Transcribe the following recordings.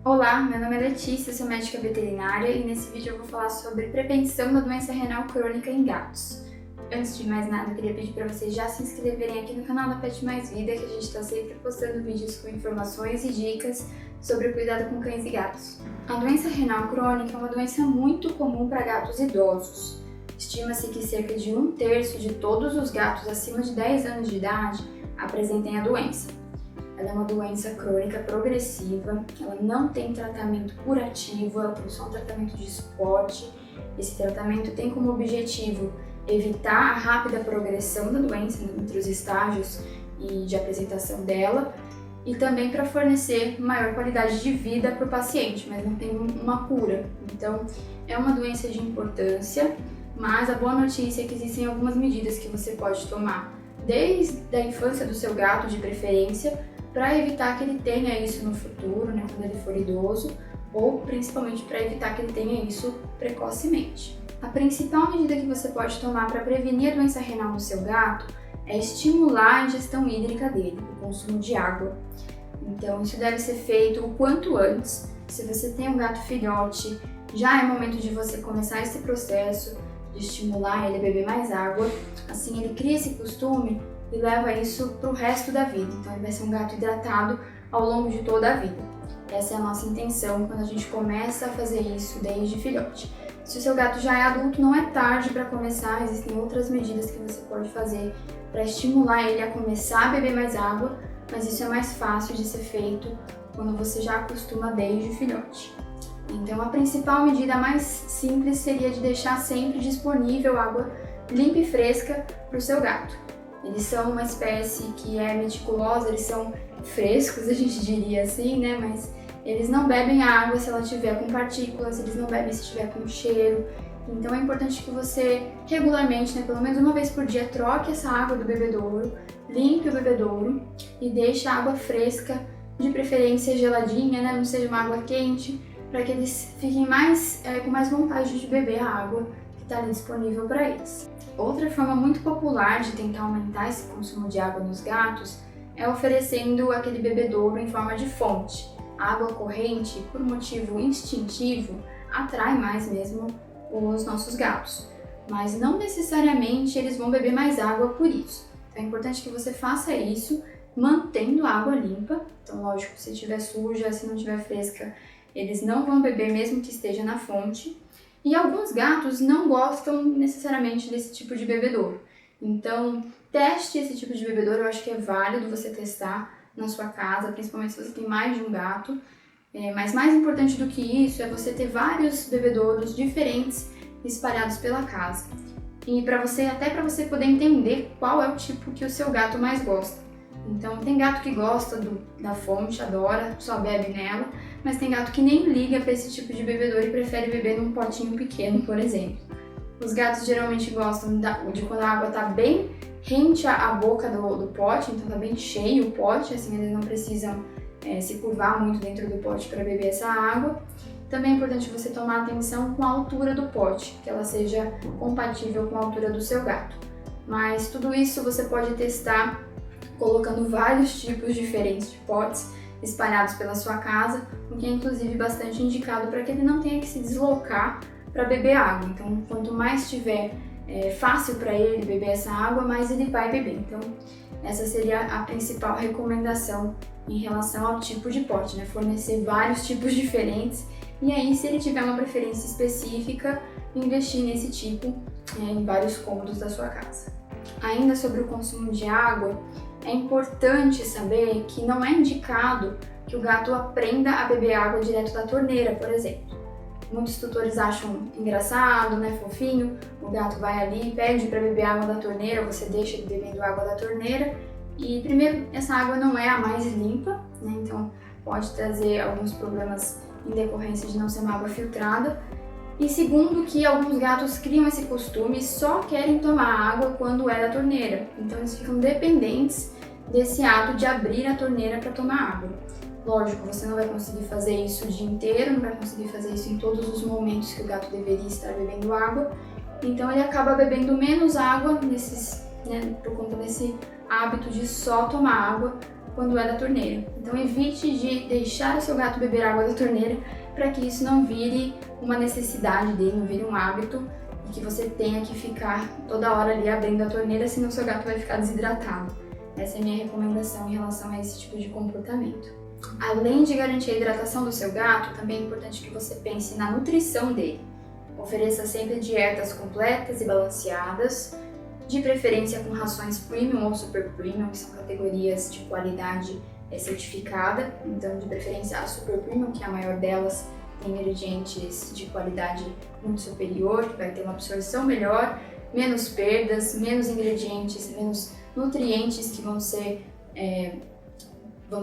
Olá, meu nome é Letícia, sou médica veterinária e nesse vídeo eu vou falar sobre prevenção da doença renal crônica em gatos. Antes de mais nada, eu queria pedir para vocês já se inscreverem aqui no canal da Pet Mais Vida, que a gente está sempre postando vídeos com informações e dicas sobre o cuidado com cães e gatos. A doença renal crônica é uma doença muito comum para gatos idosos. Estima-se que cerca de 1/3 de todos os gatos acima de 10 anos de idade apresentem a doença. Ela é uma doença crônica progressiva, ela não tem tratamento curativo, ela tem só um tratamento de suporte. Esse tratamento tem como objetivo evitar a rápida progressão da doença entre os estágios e de apresentação dela e também para fornecer maior qualidade de vida para o paciente, mas não tem uma cura. Então, é uma doença de importância, mas a boa notícia é que existem algumas medidas que você pode tomar desde a infância do seu gato, de preferência, para evitar que ele tenha isso no futuro, quando ele for idoso, ou principalmente para evitar que ele tenha isso precocemente. A principal medida que você pode tomar para prevenir a doença renal no seu gato é estimular a ingestão hídrica dele, o consumo de água. Então, isso deve ser feito o quanto antes. Se você tem um gato filhote, já é momento de você começar esse processo de estimular ele a beber mais água. Assim, ele cria esse costume e leva isso para o resto da vida. Então, ele vai ser um gato hidratado ao longo de toda a vida. Essa é a nossa intenção quando a gente começa a fazer isso desde filhote. Se o seu gato já é adulto, não é tarde para começar, existem outras medidas que você pode fazer para estimular ele a começar a beber mais água, mas isso é mais fácil de ser feito quando você já acostuma desde filhote. Então, a principal medida mais simples seria de deixar sempre disponível água limpa e fresca para o seu gato. Eles são uma espécie que é meticulosa, eles são frescos, a gente diria assim, mas eles não bebem a água se ela estiver com partículas, eles não bebem se estiver com cheiro. Então é importante que você regularmente, pelo menos uma vez por dia, troque essa água do bebedouro, limpe o bebedouro e deixe a água fresca, de preferência geladinha, não seja uma água quente, para que eles fiquem com mais vontade de beber a água que está ali disponível para eles. Outra forma muito popular de tentar aumentar esse consumo de água nos gatos é oferecendo aquele bebedouro em forma de fonte. A água corrente, por motivo instintivo, atrai mais mesmo os nossos gatos, mas não necessariamente eles vão beber mais água por isso. Então é importante que você faça isso mantendo a água limpa. Então, lógico, se estiver suja, se não estiver fresca, eles não vão beber mesmo que esteja na fonte. E alguns gatos não gostam necessariamente desse tipo de bebedouro. Então, teste esse tipo de bebedouro, eu acho que é válido você testar na sua casa, principalmente se você tem mais de um gato. Mas mais importante do que isso é você ter vários bebedouros diferentes espalhados pela casa. E até para você poder entender qual é o tipo que o seu gato mais gosta. Então, tem gato que gosta da fonte, adora, só bebe nela, mas tem gato que nem liga para esse tipo de bebedouro e prefere beber num potinho pequeno, por exemplo. Os gatos geralmente gostam de quando a água está bem rente à boca do pote, então está bem cheio o pote, assim eles não precisam se curvar muito dentro do pote para beber essa água. Também é importante você tomar atenção com a altura do pote, que ela seja compatível com a altura do seu gato. Mas tudo isso você pode testar colocando vários tipos diferentes de potes espalhados pela sua casa, o que é inclusive bastante indicado para que ele não tenha que se deslocar para beber água. Então, quanto mais estiver fácil para ele beber essa água, mais ele vai beber. Então, essa seria a principal recomendação em relação ao tipo de pote, fornecer vários tipos diferentes e aí, se ele tiver uma preferência específica, investir nesse tipo em vários cômodos da sua casa. Ainda sobre o consumo de água, é importante saber que não é indicado que o gato aprenda a beber água direto da torneira, por exemplo. Muitos tutores acham engraçado, fofinho, o gato vai ali e pede para beber água da torneira, você deixa ele bebendo água da torneira. E primeiro, essa água não é a mais limpa, então pode trazer alguns problemas em decorrência de não ser uma água filtrada. E segundo, que alguns gatos criam esse costume e só querem tomar água quando é da torneira. Então eles ficam dependentes desse ato de abrir a torneira para tomar água. Lógico, você não vai conseguir fazer isso o dia inteiro, não vai conseguir fazer isso em todos os momentos que o gato deveria estar bebendo água. Então ele acaba bebendo menos água por conta desse hábito de só tomar água quando é da torneira. Então evite de deixar o seu gato beber água da torneira para que isso não vire uma necessidade dele, não vire um hábito e que você tenha que ficar toda hora ali abrindo a torneira, senão seu gato vai ficar desidratado. Essa é a minha recomendação em relação a esse tipo de comportamento. Além de garantir a hidratação do seu gato, também é importante que você pense na nutrição dele. Ofereça sempre dietas completas e balanceadas, de preferência com rações premium ou super premium, que são categorias de qualidade certificada. Então, de preferência a super premium, que é a maior delas, tem ingredientes de qualidade muito superior, que vai ter uma absorção melhor, menos perdas, menos ingredientes, menos nutrientes que vão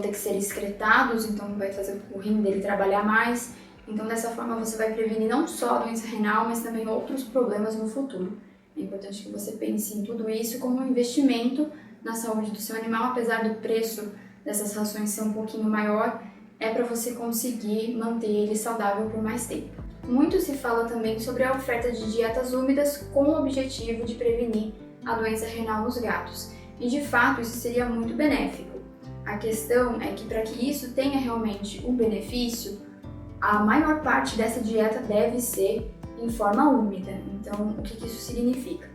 ter que ser excretados, então vai fazer o rim dele trabalhar mais. Então, dessa forma, você vai prevenir não só a doença renal, mas também outros problemas no futuro. É importante que você pense em tudo isso como um investimento na saúde do seu animal, apesar do preço dessas rações ser um pouquinho maior, é para você conseguir manter ele saudável por mais tempo. Muito se fala também sobre a oferta de dietas úmidas com o objetivo de prevenir a doença renal nos gatos. E de fato, isso seria muito benéfico. A questão é que para que isso tenha realmente um benefício, a maior parte dessa dieta deve ser em forma úmida. Então, o que isso significa?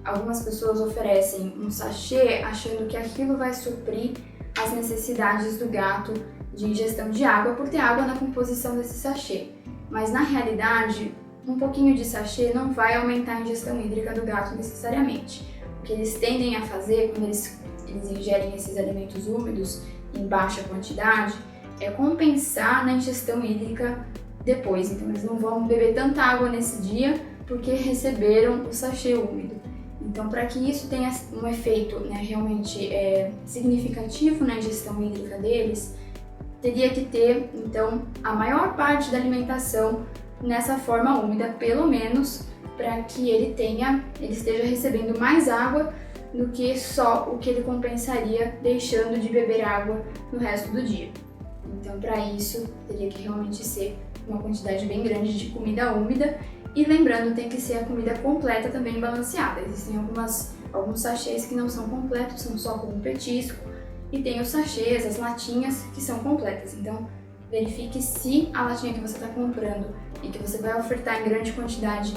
Algumas pessoas oferecem um sachê achando que aquilo vai suprir as necessidades do gato de ingestão de água por ter água na composição desse sachê. Mas na realidade, um pouquinho de sachê não vai aumentar a ingestão hídrica do gato necessariamente. O que eles tendem a fazer quando eles ingerem esses alimentos úmidos em baixa quantidade é compensar na ingestão hídrica depois. Então eles não vão beber tanta água nesse dia porque receberam o sachê úmido. Então, para que isso tenha um efeito realmente significativo na ingestão hídrica deles, teria que ter, então, a maior parte da alimentação nessa forma úmida, pelo menos para que ele esteja recebendo mais água do que só o que ele compensaria deixando de beber água no resto do dia. Então, para isso, teria que realmente ser uma quantidade bem grande de comida úmida. E lembrando, tem que ser a comida completa também balanceada. Existem alguns sachês que não são completos, são só como petisco. E tem os sachês, as latinhas, que são completas. Então, verifique se a latinha que você está comprando e que você vai ofertar em grande quantidade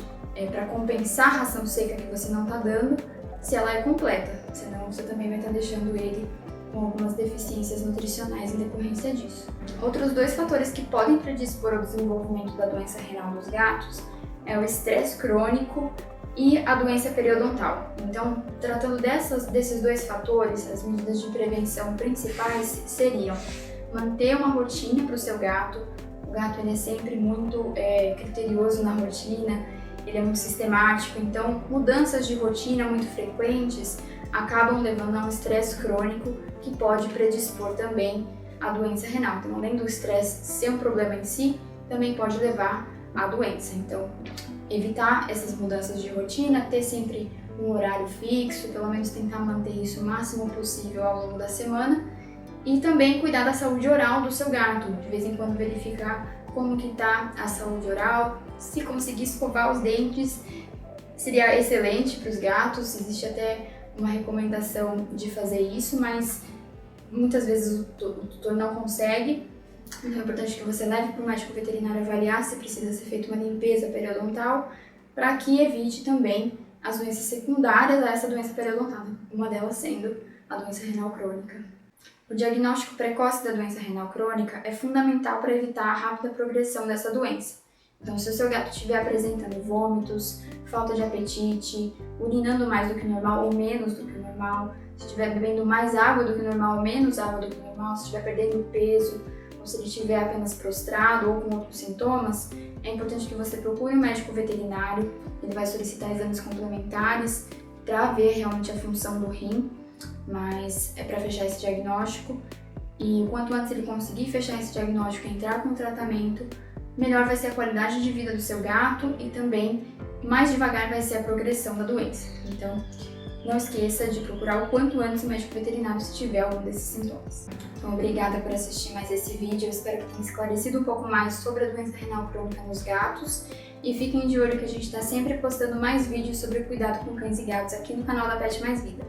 para compensar a ração seca que você não está dando, se ela é completa. Senão, você também vai estar deixando ele com algumas deficiências nutricionais em decorrência disso. Outros dois fatores que podem predispor ao desenvolvimento da doença renal nos gatos é o estresse crônico e a doença periodontal. Então, tratando desses dois fatores, as medidas de prevenção principais seriam manter uma rotina para o seu gato. O gato ele é sempre muito criterioso na rotina, ele é muito sistemático, então mudanças de rotina muito frequentes acabam levando a um estresse crônico que pode predispor também à doença renal. Então, além do estresse ser um problema em si, também pode levar à doença. Então, evitar essas mudanças de rotina, ter sempre um horário fixo, pelo menos tentar manter isso o máximo possível ao longo da semana, e também cuidar da saúde oral do seu gato, de vez em quando verificar como que está a saúde oral. Se conseguir escovar os dentes, seria excelente para os gatos. Existe até uma recomendação de fazer isso, mas muitas vezes o tutor não consegue. Então é importante que você leve para o médico veterinário avaliar se precisa ser feita uma limpeza periodontal, para que evite também as doenças secundárias a essa doença periodontal, uma delas sendo a doença renal crônica. O diagnóstico precoce da doença renal crônica é fundamental para evitar a rápida progressão dessa doença. Então, se o seu gato estiver apresentando vômitos, falta de apetite, urinando mais do que o normal ou menos do que o normal, se estiver bebendo mais água do que o normal ou menos água do que o normal, se estiver perdendo peso, ou se ele estiver apenas prostrado ou com outros sintomas, é importante que você procure um médico veterinário. Ele vai solicitar exames complementares para ver realmente a função do rim, mas é para fechar esse diagnóstico. E o quanto antes ele conseguir fechar esse diagnóstico e entrar com o tratamento, melhor vai ser a qualidade de vida do seu gato e também mais devagar vai ser a progressão da doença. Então, não esqueça de procurar o quanto antes o médico veterinário se tiver algum desses sintomas. Então, obrigada por assistir mais esse vídeo. Eu espero que tenha esclarecido um pouco mais sobre a doença renal crônica nos gatos. E fiquem de olho que a gente está sempre postando mais vídeos sobre cuidado com cães e gatos aqui no canal da Pet Mais Vida.